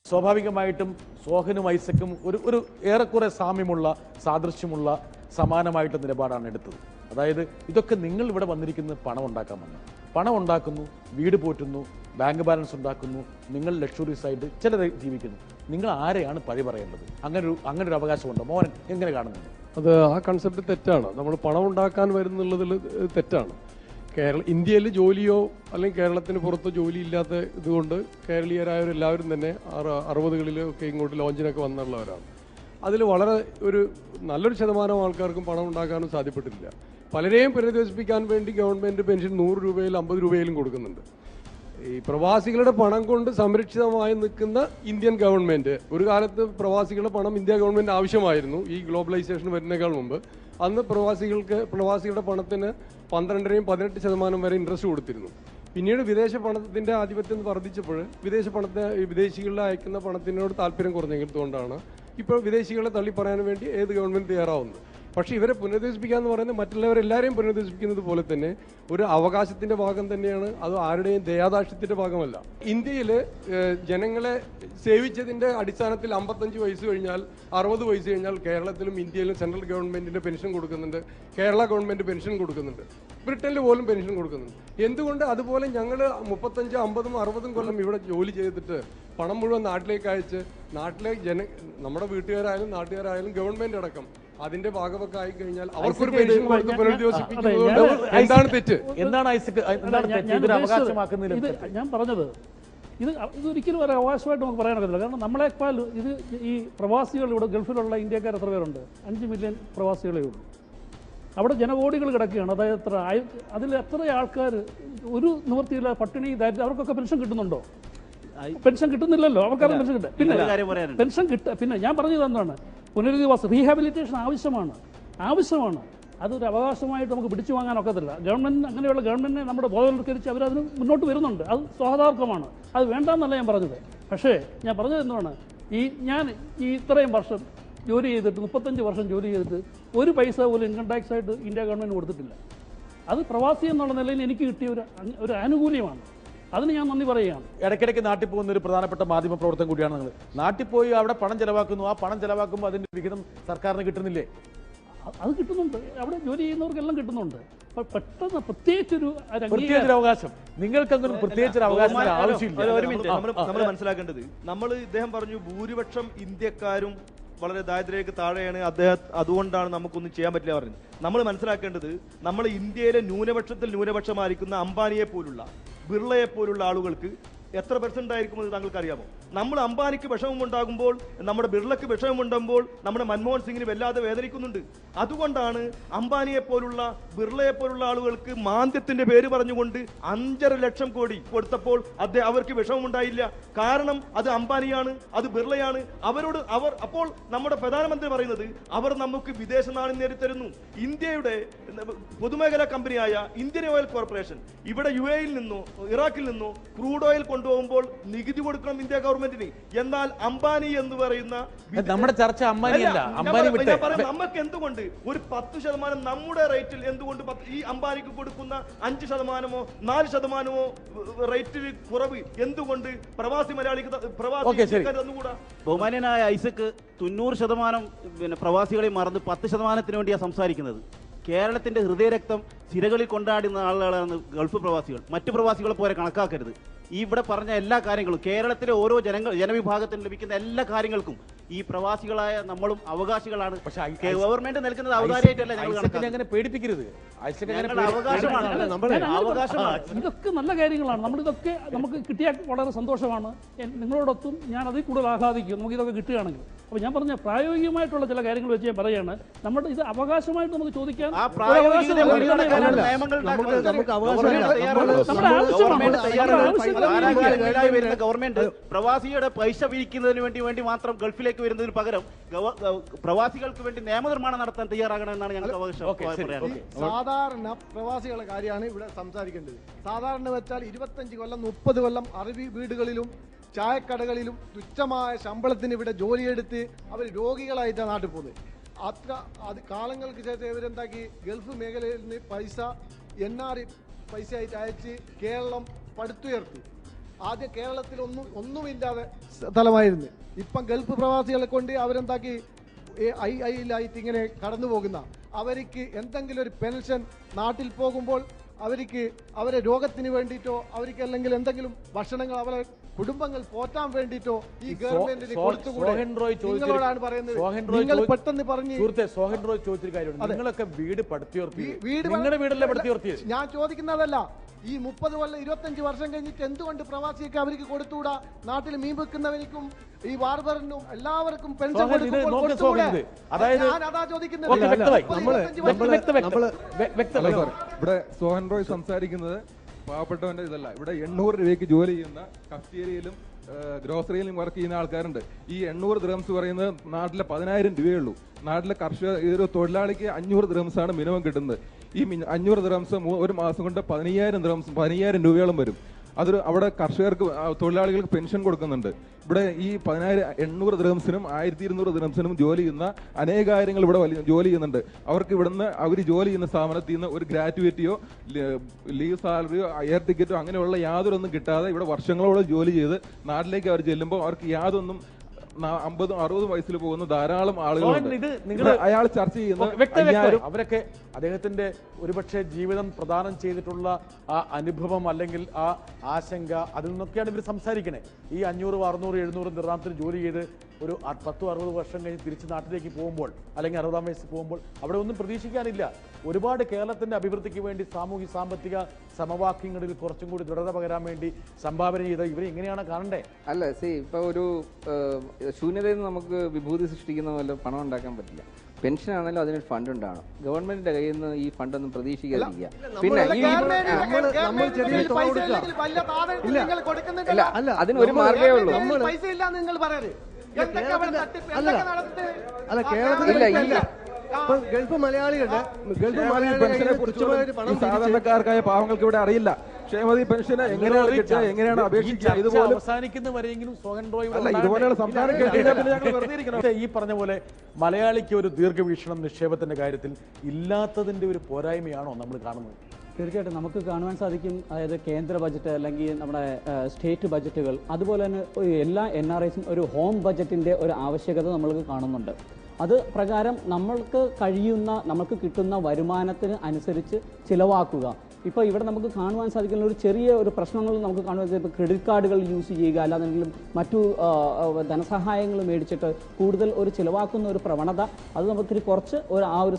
സ്വാഭാവികമായിട്ടും സോഹനും ഐസക്കും ഒരു ഏറെക്കുറെ സാമ്യമുള്ള സാദൃശ്യമുള്ള സമാനമായിട്ട് നിലപാടാണ് എടുത്തത്. അതായത് ഇതൊക്കെ നിങ്ങൾ ഇവിടെ വന്നിരിക്കുന്നത് പണം ഉണ്ടാക്കാൻ വന്നു, പണം ഉണ്ടാക്കുന്നു, വീട് പോറ്റുന്നു, ബാങ്ക് ബാലൻസ് ഉണ്ടാക്കുന്നു, നിങ്ങൾ ലക്ഷറീസ് ആയിട്ട് ചിലർ ജീവിക്കുന്നു. നിങ്ങൾ ആരെയാണ് പഴി പറയേണ്ടത്? അങ്ങനെ ഒരു അവകാശമുണ്ടോ? മോഹൻ എങ്ങനെ കാണുന്നുണ്ട്? അത് ആ കൺസെപ്റ്റ് തെറ്റാണ്. നമ്മൾ പണം ഉണ്ടാക്കാൻ വരുന്നുള്ളതിൽ തെറ്റാണ്. ഇന്ത്യയിൽ ജോലിയോ അല്ലെങ്കിൽ കേരളത്തിന് പുറത്തോ ജോലി ഇല്ലാത്ത ഇതുകൊണ്ട് കേരളീയരായവരെല്ലാവരും തന്നെ 60കളിലൊക്കെ ഇങ്ങോട്ട് ലോഞ്ചിനൊക്കെ വന്നുള്ളവരാണ്. അതിൽ വളരെ നല്ലൊരു ശതമാനം ആൾക്കാർക്കും പണം ഉണ്ടാക്കാനും സാധ്യപ്പെട്ടിട്ടില്ല. പലരെയും പുനരധിവസിപ്പിക്കാൻ വേണ്ടി ഗവൺമെൻറ് പെൻഷൻ 100 രൂപയിലും 50 രൂപയിലും കൊടുക്കുന്നുണ്ട്. ഈ പ്രവാസികളുടെ പണം കൊണ്ട് സംരക്ഷിതമായി നിൽക്കുന്ന ഇന്ത്യൻ ഗവൺമെൻറ്, ഒരു കാലത്ത് പ്രവാസികളുടെ പണം ഇന്ത്യ ഗവൺമെൻറ് ആവശ്യമായിരുന്നു. ഈ ഗ്ലോബലൈസേഷൻ വരുന്നതിനേക്കാൾ മുമ്പ് അന്ന് പ്രവാസികളുടെ പണത്തിന് 12-18% വരെ ഇൻട്രസ്റ്റ് കൊടുത്തിരുന്നു. പിന്നീട് വിദേശ പണത്തിൻ്റെ ആധിപത്യം വർദ്ധിച്ചപ്പോൾ വിദേശികളിൽ അയക്കുന്ന പണത്തിനോട് താല്പര്യം കുറഞ്ഞതുകൊണ്ടാണ് ഇപ്പോൾ വിദേശികളെ തള്ളിപ്പറയാൻ വേണ്ടി ഏത് ഗവൺമെൻറ് തയ്യാറാവുന്നത്. പക്ഷേ ഇവരെ പുനരധിവസിപ്പിക്കുക എന്ന് പറയുന്നത് മറ്റുള്ളവരെല്ലാവരെയും പുനരധിവസിപ്പിക്കുന്നത് പോലെ തന്നെ ഒരു അവകാശത്തിൻ്റെ ഭാഗം തന്നെയാണ്. അത് ആരുടെയും ദയാദാക്ഷ്യത്തിൻ്റെ ഭാഗമല്ല. ഇന്ത്യയിൽ ജനങ്ങളെ സേവിച്ചതിൻ്റെ അടിസ്ഥാനത്തിൽ 55 വയസ്സ് കഴിഞ്ഞാൽ 60 വയസ്സ് കഴിഞ്ഞാൽ കേരളത്തിലും ഇന്ത്യയിലും സെൻട്രൽ ഗവൺമെൻറ്റിൻ്റെ പെൻഷൻ കൊടുക്കുന്നുണ്ട്, കേരള ഗവൺമെൻറ് പെൻഷൻ കൊടുക്കുന്നുണ്ട്, ബ്രിട്ടനിൽ പോലും പെൻഷൻ കൊടുക്കുന്നുണ്ട്. എന്തുകൊണ്ട് അതുപോലെ ഞങ്ങൾ 35, 50, 60 കൊല്ലം ഇവിടെ ജോലി ചെയ്തിട്ട് പണം മുഴുവൻ നാട്ടിലേക്ക് അയച്ച് നാട്ടിലെ നമ്മുടെ വീട്ടുകാരായാലും നാട്ടുകാരായാലും ഗവൺമെൻറ് അടക്കം അതിന്റെ ഭാഗമൊക്കെ ആയി കഴിഞ്ഞാൽ അവർക്കൊരു പെൻഷൻ കൊടുത്ത് പുനരധിവസിപ്പിക്കുന്നത് എന്താണ് തെറ്റ്? എന്താണ് ഞാൻ പറഞ്ഞത്? ഇതൊരിക്കലും ഒരു അവകാശമായിട്ട് നമുക്ക് പറയാനൊക്കത്തില്ല. കാരണം നമ്മളെക്കാൾ ഈ പ്രവാസികൾ ഇവിടെ ഗൾഫിലുള്ള ഇന്ത്യക്കാർ എത്ര പേരുണ്ട്? 5 മില്യൺ പ്രവാസികളേ ഉള്ളൂ. അവിടെ ജനകോടികൾ കിടക്കുകയാണ്. അതായത് അതിൽ എത്ര ആൾക്കാർ ഒരു നിവൃത്തിയില്ല, പട്ടിണി, ദാരിദ്ര്യം, അവർക്കൊക്കെ പെൻഷൻ കിട്ടുന്നുണ്ടോ? പെൻഷൻ കിട്ടുന്നില്ലല്ലോ. അവർക്കത് പെൻഷൻ കിട്ടും. പിന്നെ പെൻഷൻ പിന്നെ ഞാൻ പറഞ്ഞത് എന്താണ്? പുനരധിവാസം, റീഹാബിലിറ്റേഷൻ ആവശ്യമാണ്. അതൊരു അവകാശമായിട്ട് നമുക്ക് പിടിച്ചു വാങ്ങാൻ ഒക്കത്തില്ല. അങ്ങനെയുള്ള ഗവൺമെന്റിനെ നമ്മുടെ ബോധവൽക്കരിച്ച് അവരതിന് മുന്നോട്ട് വരുന്നുണ്ട്. അത് സ്വാഗതാർഹമാണ്. അത് വേണ്ടെന്നല്ല ഞാൻ പറഞ്ഞത്. പക്ഷേ ഞാൻ പറഞ്ഞത് എന്താണ്? ഞാൻ ഇത്രയും വർഷം ജോലി ചെയ്തിട്ട് 35 വർഷം ജോലി ചെയ്തിട്ട് ഒരു പൈസ പോലും ഇൻകം ടാക്സ് ആയിട്ട് ഇന്ത്യ ഗവൺമെൻറ് കൊടുത്തിട്ടില്ല. അത് പ്രവാസി എന്നുള്ള നിലയിൽ എനിക്ക് കിട്ടിയ ഒരു ആനുകൂല്യമാണ്. അതിന് ഞാൻ നന്ദി പറയുകയാണ്. ഇടയ്ക്കിടയ്ക്ക് നാട്ടിൽ പോകുന്ന ഒരു പ്രധാനപ്പെട്ട മാധ്യമ പ്രവർത്തനം കൂടിയാണ് നിങ്ങൾ. നാട്ടിൽ പോയി അവിടെ പണം ചെലവാക്കുന്നു, ആ പണം ചെലവാക്കുമ്പോൾ അതിന്റെ വിഹിതം സർക്കാരിന് കിട്ടുന്നില്ലേ? അത് കിട്ടുന്നുണ്ട്. അവിടെ ജോലി ചെയ്യുന്നവർക്കെല്ലാം കിട്ടുന്നുണ്ട്. പെട്ടെന്ന് പ്രത്യേകിച്ചൊരു അവകാശം നിങ്ങൾക്കങ്ങനെ പ്രത്യേകിച്ചൊരു അവകാശം ആവശ്യമില്ല. നമ്മൾ മനസ്സിലാക്കേണ്ടത്, ഇദ്ദേഹം പറഞ്ഞു ഭൂരിപക്ഷം ഇന്ത്യക്കാരും വളരെ ദാരിദ്ര്യക്ക് താഴെയാണ്, അതുകൊണ്ടാണ് നമുക്കൊന്നും ചെയ്യാൻ പറ്റില്ല പറഞ്ഞത്. നമ്മൾ മനസ്സിലാക്കേണ്ടത്, നമ്മൾ ഇന്ത്യയിലെ ന്യൂനപക്ഷത്തിൽ ന്യൂനപക്ഷമായിരിക്കുന്ന അംബാനിയെ പോലുള്ള, ബിർളയെ പോലുള്ള ആളുകൾക്ക് എത്ര % ആയിരിക്കുമെന്ന് താങ്കൾക്ക് അറിയാമോ? നമ്മൾ അംബാനിക്ക് വിഷമമുണ്ടാകുമ്പോൾ, നമ്മുടെ ബിർളയ്ക്ക് വിഷമമുണ്ടാകുമ്പോൾ നമ്മുടെ മൻമോഹൻ സിംഗിന് വല്ലാതെ വേദനിക്കുന്നുണ്ട്. അതുകൊണ്ടാണ് അംബാനിയെ പോലുള്ള ബിർളയെ പോലുള്ള ആളുകൾക്ക് മാന്ദ്യത്തിന്റെ പേര് പറഞ്ഞുകൊണ്ട് 5.5 ലക്ഷം കോടി കൊടുത്തപ്പോൾ അവർക്ക് വിഷമമുണ്ടായില്ല. കാരണം അത് അംബാനിയാണ്, അത് ബിർളയാണ്. അപ്പോൾ നമ്മുടെ പ്രധാനമന്ത്രി പറയുന്നത് അവർ നമുക്ക് വിദേശ നാണ്യം നേടിത്തരുന്നു. ഇന്ത്യയുടെ പൊതുമേഖലാ കമ്പനിയായ ഇന്ത്യൻ ഓയിൽ കോർപ്പറേഷൻ ഇവിടെ UAE-യിൽ നിന്നോ ഇറാഖിൽ നിന്നോ ക്രൂഡ് ഓയിൽ കൊണ്ടുപോകുമ്പോൾ നികുതി കൊടുക്കണം ഇന്ത്യ ഗവൺമെന്റിന്. എന്നാൽ അംബാനി എന്ന് പറയുന്ന നമ്മുടെ ചർച്ച അംബാനിയല്ല. നമുക്ക് എന്തുകൊണ്ട് ഒരു 10% നമ്മുടെ റേറ്റിൽ എന്തുകൊണ്ട് ഈ അംബാനിക്ക് കൊടുക്കുന്ന 5%-മോ 4%-മോ റേറ്റിൽ കുറവ് എന്തുകൊണ്ട് പ്രവാസി മലയാളിക്ക് തന്നുകൂടാ? ബഹുമാന്യനായ ഐസക്ക് 90% പ്രവാസികളെ മറന്ന് 10%-ന് വേണ്ടിയാണ് സംസാരിക്കുന്നത്. കേരളത്തിന്റെ ഹൃദയരക്തം സിരകളിൽ കൊണ്ടാടുന്ന ആളുകളാണ് ഗൾഫ് പ്രവാസികൾ. മറ്റു പ്രവാസികളെ പോലെ കണക്കാക്കരുത്. ഇവിടെ പറഞ്ഞ എല്ലാ കാര്യങ്ങളും കേരളത്തിലെ ഓരോ ജനവിഭാഗത്തിന് ലഭിക്കുന്ന എല്ലാ കാര്യങ്ങൾക്കും ഈ പ്രവാസികളായ നമ്മളും അവകാശികളാണ്. പക്ഷേ ഗവൺമെന്റ് നൽകുന്നത് ഔദാര്യമായിട്ടല്ല. പേടിപ്പിക്കരുത്. ഇതൊക്കെ നല്ല കാര്യങ്ങളാണ്. നമ്മളിതൊക്കെ നമുക്ക് കിട്ടിയാൽ വളരെ സന്തോഷമാണ്. നിങ്ങളോടൊത്തും ഞാൻ അതിൽ കൂടുതൽ ആഹ്ലാദിക്കും നമുക്ക് ഇതൊക്കെ കിട്ടുകയാണെങ്കിൽ. അപ്പോൾ ഞാൻ പറഞ്ഞ പ്രായോഗികമായിട്ടുള്ള ചില കാര്യങ്ങൾ വെച്ച് ഞാൻ പറയുകയാണ്. നമ്മുടെ ഇത് അവകാശമായിട്ട് നമുക്ക് ചോദിക്കാൻ ഗവൺമെന്റ് പ്രവാസിയുടെ പൈസ പിരിക്കുന്നതിന് വേണ്ടി മാത്രം ഗൾഫിലേക്ക് വരുന്നതിന് പകരം പ്രവാസികൾക്ക് വേണ്ടി നിയമനിർമ്മാണം നടത്താൻ തയ്യാറാകണമെന്നാണ് ഞങ്ങൾക്ക് അവകാശം. സാധാരണ പ്രവാസികളുടെ കാര്യമാണ് ഇവിടെ സംസാരിക്കേണ്ടത്. സാധാരണ വെച്ചാൽ 25 കൊല്ലം 30 കൊല്ലം അറബി വീടുകളിലും ചായക്കടകളിലും തുച്ഛമായ ശമ്പളത്തിന് ഇവിടെ ജോലിയെടുത്ത് അവർ രോഗികളായിട്ടാണ് നാട്ടിൽ പോകുന്നത്. അത് കാലങ്ങൾക്ക് ശേഷം ഇവരെന്താക്കി ഗൾഫ് മേഖലയിൽ നിന്ന് പൈസ NRI പൈസ ആയിട്ട് അയച്ച് കേരളം പടുത്തുയർത്തി. ആദ്യം കേരളത്തിൽ ഒന്നുമില്ലാതെ സ്ഥലമായിരുന്നു. ഇപ്പം ഗൾഫ് പ്രവാസികളെ കൊണ്ട് അവരെന്താക്കി ഐയിലായിട്ട് ഇങ്ങനെ കടന്നു പോകുന്ന അവർക്ക് എന്തെങ്കിലും ഒരു പെൻഷൻ നാട്ടിൽ പോകുമ്പോൾ അവർക്ക് അവരെ രോഗത്തിന് വേണ്ടിയിട്ടോ അവർക്ക് അല്ലെങ്കിൽ എന്തെങ്കിലും ഭക്ഷണങ്ങൾ അവരെ കുടുംബങ്ങൾ പോറ്റാൻ വേണ്ടിയിട്ടോ ഈ ഗവൺമെന്റിന് നിങ്ങളോടാണ് പറയുന്നത്. നിങ്ങൾ പെട്ടെന്ന് പറഞ്ഞ് സോഹൻ റോയ് ചോദിച്ചൊരു കാര്യമാണ്, നിങ്ങളൊക്കെ വീട് പടുത്തുയർത്തി, നിങ്ങളുടെ വീടല്ലേ പടുത്തുയർത്തിയത്? ഞാൻ ചോദിക്കുന്നതല്ല, ഈ 30 കൊല്ലം 25 വർഷം കഴിഞ്ഞിട്ട് എന്തുകൊണ്ട് പ്രവാസിയൊക്കെ അവർക്ക് കൊടുത്തുകൂടാ? നാട്ടിൽ മീൻ വെക്കുന്നവനിക്കും ഈ ബാർബറിനും എല്ലാവർക്കും പെൻഷൻ അതാ ചോദിക്കുന്നത്. ഇവിടെ സോഹൻ റോയ് സംസാരിക്കുന്നത് പാവപ്പെട്ടവന്റെ ഇതല്ല. ഇവിടെ 800 രൂപയ്ക്ക് ജോലി ചെയ്യുന്ന കഫ്റ്റീരിയയിലും ഗ്രോസറിയിലും വർക്ക് ചെയ്യുന്ന ആൾക്കാരുണ്ട്. ഈ 800 ദിർഹംസ് പറയുന്നത് നാട്ടിലെ 10,000 രൂപയുള്ളൂ. നാട്ടിലെ കർഷക ഒരു തൊഴിലാളിക്ക് 500 ദിർഹംസാണ് മിനിമം കിട്ടുന്നത്. ഈ 500 ദിർഹംസ് ഒരു മാസം കൊണ്ട് 15,000 രൂപയോളം വരും. അതൊരു അവിടെ കർഷകർക്ക് തൊഴിലാളികൾക്ക് പെൻഷൻ കൊടുക്കുന്നുണ്ട്. ഇവിടെ ഈ 800 ദിർഹംസിനും 1200 ദിർഹംസിനും ജോലി ചെയ്യുന്ന അനേകാര്യങ്ങൾ ഇവിടെ ജോലി ചെയ്യുന്നുണ്ട്. അവർക്ക് ഇവിടുന്ന് അവർ ജോലി ചെയ്യുന്ന സ്ഥാപനത്തിൽ നിന്ന് ഒരു ഗ്രാറ്റുവിറ്റിയോ ലീവ് സാലറിയോ എയർ ടിക്കറ്റോ അങ്ങനെയുള്ള യാതൊരൊന്നും കിട്ടാതെ ഇവിടെ വർഷങ്ങളോളം ജോലി ചെയ്ത് നാട്ടിലേക്ക് അവർ ചെല്ലുമ്പോൾ അവർക്ക് യാതൊന്നും 50-60 വയസ്സിൽ പോകുന്ന ധാരാളം ആളുകളുണ്ട്. അയാൾ ചർച്ച ചെയ്യുന്ന അവരൊക്കെ അദ്ദേഹത്തിന്റെ ഒരുപക്ഷെ ജീവിതം പ്രദാനം ചെയ്തിട്ടുള്ള ആ അനുഭവം അല്ലെങ്കിൽ ആ ആശങ്ക അതിൽ നിന്നൊക്കെയാണ് ഇവർ സംസാരിക്കണേ. ഈ 500, 600, 700 ദിർഹംസിന് ജോലി ചെയ്ത് ഒരു 10-60 വർഷം കഴിഞ്ഞ് തിരിച്ച് നാട്ടിലേക്ക് പോകുമ്പോൾ അല്ലെങ്കിൽ 60-ാം വയസ്സിൽ പോകുമ്പോൾ അവിടെ ഒന്നും പ്രതീക്ഷിക്കാനില്ല. ഒരുപാട് കേരളത്തിന്റെ അഭിവൃദ്ധിക്ക് വേണ്ടി സാമൂഹ്യ സാമ്പത്തിക സമവാക്യങ്ങളിൽ കുറച്ചും കൂടി ദൃഢത പകരാൻ വേണ്ടി സംഭാവന ചെയ്ത ഇവരെ എങ്ങനെയാണ് കാണണ്ടേ? അല്ല ഇപ്പൊ ഒരു ശൂന്യതയിൽ നിന്ന് നമുക്ക് വിഭൂതി സൃഷ്ടിക്കുന്ന പോലെ പണം ഉണ്ടാക്കാൻ പറ്റില്ല. പെൻഷൻ ആണെങ്കിലും അതിനൊരു ഫണ്ട് ഉണ്ടാവണം. ഗവൺമെന്റിന്റെ കയ്യിൽ നിന്ന് ഈ ഫണ്ടൊന്നും പ്രതീക്ഷിക്കാതിരിക്കുക. പിന്നെ അതിന് ഒരു മാർഗമേ ഉള്ളൂ. ഗൾഫ് മലയാളികളുടെ സാധാരണക്കാർക്കായ പാവങ്ങൾക്ക് ഇവിടെ അറിയില്ല. ക്ഷേമനിധി പെൻഷന് എങ്ങനെയാണ് കിട്ടുക, എങ്ങനെയാണ് അപേക്ഷിക്കുക, ഇതുപോലെ അവസാനിക്കുന്നവരെങ്കിലും സോഹൻ റോയ് ഇതുപോലെയുള്ള സംസാരം കേട്ടിട്ട് ഈ പറഞ്ഞ പോലെ മലയാളിക്ക് ഒരു ദീർഘവീക്ഷണം നിക്ഷേപത്തിന്റെ കാര്യത്തിൽ ഇല്ലാത്തതിന്റെ ഒരു പോരായ്മയാണോ നമ്മൾ കാണുന്നത്? തീർച്ചയായിട്ടും നമുക്ക് കാണുവാൻ സാധിക്കും. അതായത് കേന്ദ്ര ബജറ്റ് അല്ലെങ്കിൽ നമ്മുടെ സ്റ്റേറ്റ് ബജറ്റുകൾ, അതുപോലെ തന്നെ എല്ലാ NRIസും ഒരു ഹോം ബജറ്റിൻ്റെ ഒരു ആവശ്യകത നമ്മൾക്ക് കാണുന്നുണ്ട്. അത് പ്രകാരം നമ്മൾക്ക് കിട്ടുന്ന വരുമാനത്തിന് അനുസരിച്ച് ചിലവാക്കുക. ഇപ്പോൾ ഇവിടെ നമുക്ക് കാണുവാൻ സാധിക്കുന്ന ഒരു ചെറിയ ഒരു പ്രശ്നങ്ങൾ നമുക്ക് കാണുവാൻ സാധിക്കും. ക്രെഡിറ്റ് കാർഡുകൾ യൂസ് ചെയ്യുക, അല്ലാതെങ്കിലും മറ്റു ധനസഹായങ്ങൾ മേടിച്ചിട്ട് കൂടുതൽ ഒരു ചിലവാക്കുന്ന ഒരു പ്രവണത, അത് നമുക്ക് കുറച്ച് ആ ഒരു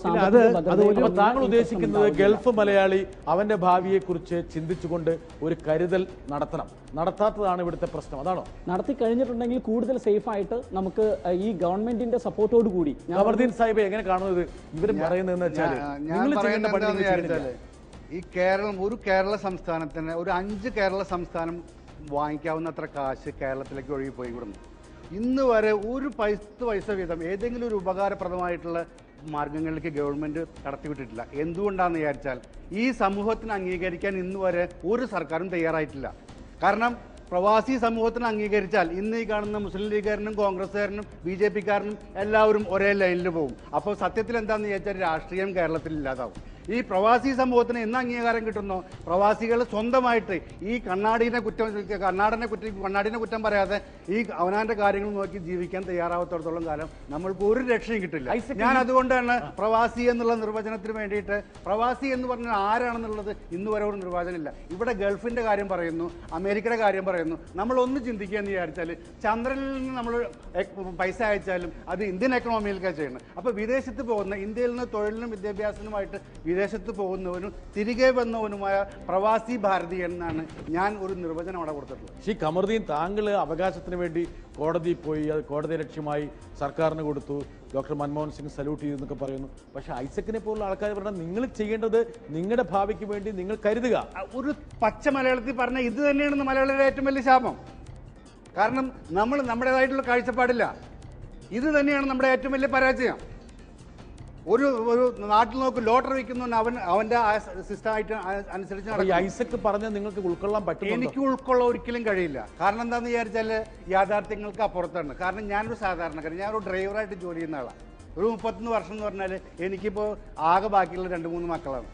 താങ്കൾ ഉദ്ദേശിക്കുന്നത് ഗൾഫ് മലയാളി അവന്റെ ഭാവിയെ കുറിച്ച് ചിന്തിച്ചുകൊണ്ട് ഒരു കരുതൽ നടത്താത്തതാണ് ഇവിടുത്തെ പ്രശ്നം, അതാണോ? നടത്തി കഴിഞ്ഞിട്ടുണ്ടെങ്കിൽ കൂടുതൽ സേഫ് ആയിട്ട് നമുക്ക് ഈ ഗവൺമെന്റിന്റെ സപ്പോർട്ടോട് കൂടി സാഹിബ് എങ്ങനെ കാണുന്നത്? ഇവർ പറയുന്നതെന്ന് വെച്ചാൽ ഈ കേരള സംസ്ഥാനത്തിന് ഒരു 5 കേരള സംസ്ഥാനം വാങ്ങിക്കാവുന്നത്ര കാശ് കേരളത്തിലേക്ക് ഒഴുകി പോയി വിടുന്നു. ഇന്ന് വരെ ഒരു 10 പൈസ വീതം ഏതെങ്കിലും ഒരു ഉപകാരപ്രദമായിട്ടുള്ള മാർഗങ്ങളിലേക്ക് ഗവൺമെന്റ് കടത്തിവിട്ടിട്ടില്ല. എന്തുകൊണ്ടാണെന്ന് വിചാരിച്ചാൽ ഈ സമൂഹത്തിന് അംഗീകരിക്കാൻ ഇന്ന് വരെ ഒരു സർക്കാരും തയ്യാറായിട്ടില്ല. കാരണം പ്രവാസി സമൂഹത്തിന് അംഗീകരിച്ചാൽ ഇന്ന് ഈ കാണുന്ന മുസ്ലിം ലീഗുകാരനും കോൺഗ്രസ്സുകാരനും BJPക്കാരനും എല്ലാവരും ഒരേ ലൈനിൽ പോകും. അപ്പോൾ സത്യത്തിൽ എന്താണെന്ന് വിചാരിച്ചാൽ രാഷ്ട്രീയം കേരളത്തിൽ ഇല്ലാതാവും. ഈ പ്രവാസി സമൂഹത്തിന് എന്ന് അംഗീകാരം കിട്ടുന്നോ, പ്രവാസികൾ സ്വന്തമായിട്ട് ഈ കണ്ണാടിനെ കുറ്റം പറയാതെ ഈ അവനാന്റെ കാര്യങ്ങൾ നോക്കി ജീവിക്കാൻ തയ്യാറാവത്തോടത്തോളം കാലം നമ്മൾക്ക് ഒരു രക്ഷയും കിട്ടില്ല. ഞാൻ അതുകൊണ്ടാണ് പ്രവാസി എന്നുള്ള നിർവചനത്തിന് വേണ്ടിയിട്ട്, പ്രവാസി എന്ന് പറഞ്ഞാൽ ആരാണെന്നുള്ളത് ഇന്ന് വരെ ഒരു നിർവചനമില്ല. ഇവിടെ ഗൾഫിന്റെ കാര്യം പറയുന്നു, അമേരിക്കയുടെ കാര്യം പറയുന്നു. നമ്മളൊന്ന് ചിന്തിക്കുക എന്ന് വിചാരിച്ചാൽ ചന്ദ്രനിൽ നിന്ന് നമ്മൾ പൈസ അയച്ചാലും അത് ഇന്ത്യൻ എക്കണോമിയിലേക്കാണ് ചെയ്യുന്നത്. അപ്പോൾ വിദേശത്ത് പോകുന്ന, ഇന്ത്യയിൽ നിന്ന് തൊഴിലിനും വിദ്യാഭ്യാസത്തിനുമായിട്ട് വിദേശത്ത് പോകുന്നവനും തിരികെ വന്നവനുമായ പ്രവാസി ഭാരതീയൻ എന്നാണ് ഞാൻ ഒരു നിർവചനം അവിടെ കൊടുത്തിട്ടുള്ളത്. ശ്രീ ഖമറുദ്ദീൻ, താങ്കൾ അവകാശത്തിന് വേണ്ടി കോടതിയിൽ പോയി, അത് കോടതി ലക്ഷ്യമായി സർക്കാരിന് കൊടുത്തു, ഡോക്ടർ മൻമോഹൻ സിംഗ് സല്യൂട്ട് ചെയ്തു എന്നൊക്കെ പറയുന്നു. പക്ഷെ ഐസക്കിനെ പോലുള്ള ആൾക്കാർ പറഞ്ഞാൽ നിങ്ങൾ ചെയ്യേണ്ടത് നിങ്ങളുടെ ഭാവിക്ക് വേണ്ടി നിങ്ങൾ കരുതുക. ഒരു പച്ച മലയാളത്തിൽ പറഞ്ഞ ഇത് തന്നെയാണ് മലയാളിയുടെ ഏറ്റവും വലിയ ശാപം. കാരണം നമ്മൾ നമ്മുടേതായിട്ടുള്ള കാഴ്ചപ്പാടില്ല. ഇത് തന്നെയാണ് നമ്മുടെ ഏറ്റവും വലിയ പരാജയം. ഒരു നാട്ടിൽ നോക്ക് ലോട്ടറി വയ്ക്കുന്നവൻ അവന്റെ സിസ്റ്റമായിട്ട് അനുസരിച്ച് ഐസക് പറഞ്ഞാൽ നിങ്ങൾക്ക് ഉൾക്കൊള്ളാൻ പറ്റും? എനിക്ക് ഉൾക്കൊള്ളാൻ ഒരിക്കലും കഴിയില്ല. കാരണം എന്താണെന്ന് വിചാരിച്ചാൽ യാഥാർത്ഥ്യങ്ങൾക്ക് അപ്പുറത്താണ്. കാരണം ഞാനൊരു സാധാരണക്കാരൻ, ഞാനൊരു ഡ്രൈവറായിട്ട് ജോലി ചെയ്യുന്ന ആളാണ്. ഒരു 31 വർഷം എന്ന് പറഞ്ഞാൽ എനിക്കിപ്പോൾ ആകെ ബാക്കിയുള്ള 2-3 മക്കളാണ്.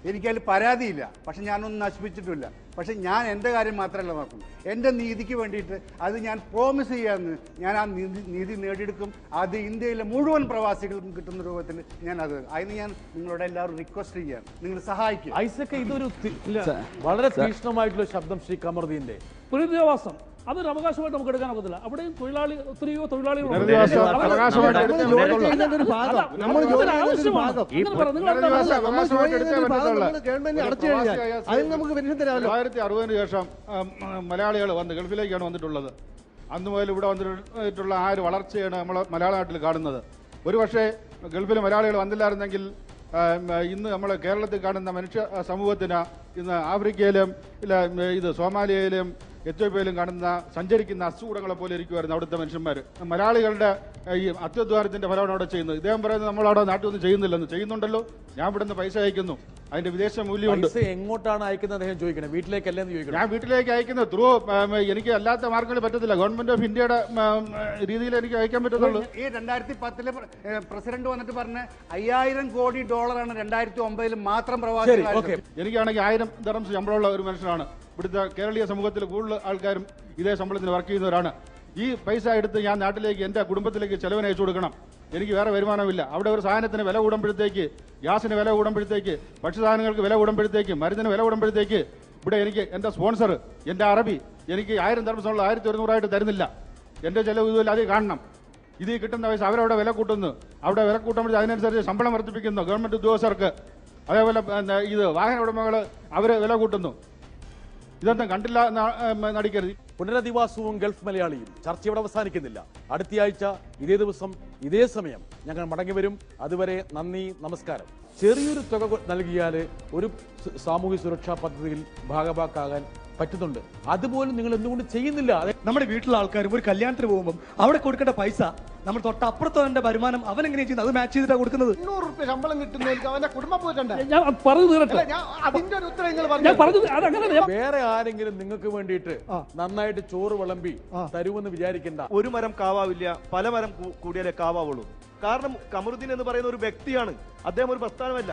എനിക്കതിൽ പരാതിയില്ല. പക്ഷെ ഞാനൊന്നും നശിപ്പിച്ചിട്ടില്ല. പക്ഷെ ഞാൻ എൻ്റെ കാര്യം മാത്രമല്ല നോക്കുന്നത്, എൻ്റെ നീതിക്ക് വേണ്ടിയിട്ട് അത് ഞാൻ പ്രോമിസ് ചെയ്യാമെന്ന്, ഞാൻ ആ നീതി നേടിയെടുക്കും. അത് ഇന്ത്യയിലെ മുഴുവൻ പ്രവാസികൾക്കും കിട്ടുന്ന രൂപത്തിൽ അതിന് ഞാൻ നിങ്ങളോട് എല്ലാവരും റിക്വസ്റ്റ് ചെയ്യാൻ നിങ്ങൾ സഹായിക്കും. ഐസക്, ഇതൊരു വളരെ തീക്ഷ്ണമായിട്ടുള്ള ശബ്ദം ശ്രീ കമറുദ്ദീന്റെ. പുനരധിവാസം അതൊരു അവകാശമായിട്ട് നമുക്ക് എടുക്കാൻ ഒക്കത്തില്ല. അവിടെയും ഒത്തിരിയോ തൊഴിലാളികൾ ശേഷം മലയാളികൾ വന്ന് ഗൾഫിലേക്കാണ് വന്നിട്ടുള്ളത്. അന്ന് മുതൽ ഇവിടെ വന്നിട്ടുള്ള ആ ഒരു വളർച്ചയാണ് നമ്മൾ മലയാള നാട്ടിൽ കാണുന്നത്. ഒരുപക്ഷെ ഗൾഫിൽ മലയാളികൾ വന്നില്ലായിരുന്നെങ്കിൽ ഇന്ന് നമ്മൾ കേരളത്തിൽ കാണുന്ന മനുഷ്യ സമൂഹത്തിന് ഇന്ന് ആഫ്രിക്കയിലും സോമാലിയയിലും എത്യോപ്യയിലും കാണുന്ന സഞ്ചരിക്കുന്ന അസുഖങ്ങളെ പോലെ ഇരിക്കുമായിരുന്നു അവിടുത്തെ മനുഷ്യന്മാർ. മലയാളികളുടെ ഈ അത്യുദ്ധാരത്തിന്റെ ഫലമാണ് അവിടെ ചെയ്യുന്നത്. ഇദ്ദേഹം പറയുന്നത് നമ്മളവിടെ നാട്ടിൽ ഒന്നും ചെയ്യുന്നില്ലെന്ന്. ചെയ്യുന്നുണ്ടല്ലോ. ഞാൻ ഇവിടെ നിന്ന് പൈസ അയക്കുന്നു, അതിന്റെ വിദേശ മൂല്യമുണ്ട്. എങ്ങോട്ടാണ് അയക്കുന്നത് അദ്ദേഹം ചോദിക്കണം. വീട്ടിലേക്കല്ലെന്ന് ചോദിക്കണം. ഞാൻ വീട്ടിലേക്ക് അയക്കുന്നത് ത്രൂ എനിക്ക് അല്ലാത്ത മാർഗങ്ങൾ പറ്റത്തില്ല. ഗവൺമെന്റ് ഓഫ് ഇന്ത്യയുടെ രീതിയിൽ എനിക്ക് അയക്കാൻ പറ്റത്തുള്ളൂ. ഈ 2010 പ്രസിഡന്റ് വന്നിട്ട് പറഞ്ഞ $5000 കോടി 2009 മാത്രം പ്രവാസികൾ. എനിക്കാണെങ്കിൽ 1000 ദിർഹംസ് ശമ്പളമുള്ള ഒരു മനുഷ്യനാണ്. ഇവിടുത്തെ കേരളീയ സമൂഹത്തിൽ കൂടുതൽ ആൾക്കാരും ഇതേ ശമ്പളത്തിന് വർക്ക് ചെയ്യുന്നവരാണ്. ഈ പൈസ എടുത്ത് ഞാൻ നാട്ടിലേക്ക് എൻ്റെ കുടുംബത്തിലേക്ക് ചെലവിന് അയച്ചു കൊടുക്കണം. എനിക്ക് വേറെ വരുമാനമില്ല. അവിടെ ഒരു സാധനത്തിന് വില കൂടുമ്പോഴത്തേക്ക്, ഗ്യാസിന് വില കൂടുമ്പോഴത്തേക്ക്, ഭക്ഷ്യസാധനങ്ങൾക്ക് വില കൂടുമ്പോഴത്തേക്ക്, മരുന്നിന് വില കൂടുമ്പോഴത്തേക്ക് ഇവിടെ എനിക്ക് എൻ്റെ സ്പോൺസർ, എൻ്റെ അറബി എനിക്ക് 1000 ദിർഹംസുള്ള 1100 തരുന്നില്ല. എൻ്റെ ചിലവ് ഇതുപോലെ അത് കാണണം. ഇത് കിട്ടുന്ന പൈസ അവരവിടെ വില കൂട്ടുന്നു. അവിടെ വില കൂട്ടുമ്പോൾ അതിനനുസരിച്ച് ശമ്പളം വർദ്ധിപ്പിക്കുന്നു ഗവൺമെന്റ് ഉദ്യോഗസ്ഥർക്ക്. അതേപോലെ വാഹന ഉടമകൾ അവർ വില കൂട്ടുന്നു. ഇതൊന്നും കണ്ടില്ല നടിക്കരുത്. പുനരധിവാസവും ഗൾഫ് മലയാളിയും ചർച്ച ഇവിടെ അവസാനിക്കുന്നില്ല. അടുത്തയാഴ്ച ഇതേ ദിവസം ഇതേ സമയം ഞങ്ങൾ മടങ്ങി വരും. അതുവരെ നന്ദി, നമസ്കാരം. ചെറിയൊരു തുക നൽകിയാൽ ഒരു സാമൂഹ്യ സുരക്ഷാ പദ്ധതിയിൽ ഭാഗഭാക്കാകാൻ പറ്റുന്നുണ്ട്. അതുപോലും നിങ്ങൾ എന്തുകൊണ്ട് ചെയ്യുന്നില്ല? നമ്മുടെ വീട്ടിലെ ആൾക്കാരും ഒരു കല്യാണത്തിന് പോകുമ്പോൾ അവിടെ കൊടുക്കേണ്ട പൈസ നമ്മൾ തൊട്ടപ്പുറത്തവന്റെ വരുമാനം അവൻ എങ്ങനെയാ ചെയ്യുന്നത്? അത് മാച്ച് ചെയ്തിട്ടാണ് കൊടുക്കുന്നത്. 200 രൂപ ശമ്പളം കിട്ടുന്നവർക്ക് അവന്റെ കുടുംബം പോയിട്ടുണ്ട്. ഞാൻ പറഞ്ഞു തീരട്ടെ. അതിന്റെ ഒരു ഉത്തരം നിങ്ങൾ പറഞ്ഞു. വേറെ ആരെങ്കിലും നിങ്ങൾക്ക് വേണ്ടിയിട്ട് നന്നായിട്ട് ചോറ് വിളമ്പി തരുമെന്ന് വിചാരിക്കണ്ട. ഒരു മരം കാവാവില്ല, പല മരം കൂടിയാലേ കാവാവുള്ളൂ. കാരണം കമറുദ്ദീൻ എന്ന് പറയുന്ന ഒരു വ്യക്തിയാണ്, അദ്ദേഹം ഒരു പ്രസ്ഥാനമല്ല.